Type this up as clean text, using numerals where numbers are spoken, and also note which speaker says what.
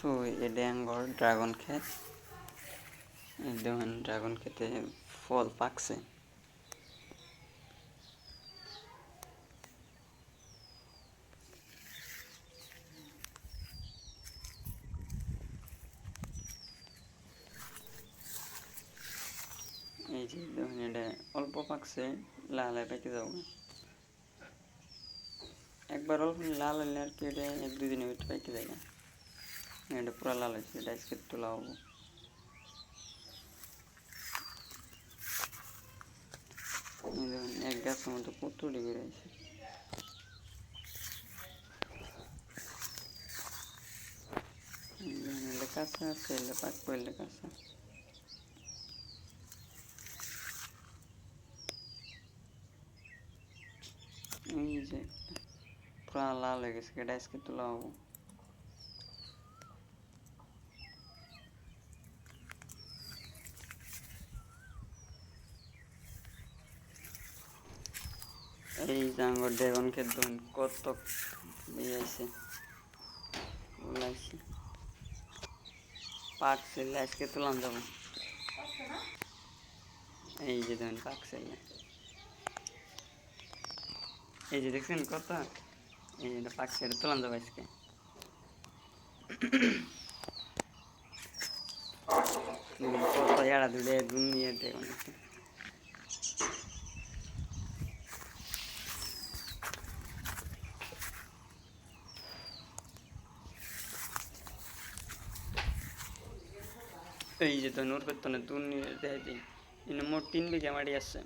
Speaker 1: তো এটা আঙ্গর ড্রাগন ক্ষেত। এই দেখুন ড্রাগন খেতে ফল পাকছে। এই যে দেখুন এটা অল্প পাকছে, লাল পেকে যাবো। একবার অল্প লাল হলে আর কি এটা 1-2 দিনের ভিতরে পেকে যায় না। এটা পুরো লাল হয়েছে, এটা আজকে তোলা হবো। দেখুন এক গাছের মধ্যে কতটি বেরিয়েছে। এটা কাঁচা আছে, এটা পাকবো, এটা কাঁচা। এই যে পুরা লাল হয়ে গেছে, এটা আজকে তোলা হবো। এই যে আঙ্গুর ড্রাগন ক্ষেত দেখুন কত ইয়ে আছে, ফুল আছে, পাকছে, আজকে তোলান যাবো। এই যে দেখুন পাকছে, এই যে দেখছেন কত, এই যে এটা পাকছে, এটা তোলান যাবো আজকে। কত এড়া দুলে দুনিয়া ড্রাগন আছে। এই যে তো নূর পেতনে দুনিয়া দেয় দিই, মোট 3 বিঘা মাটি আছে।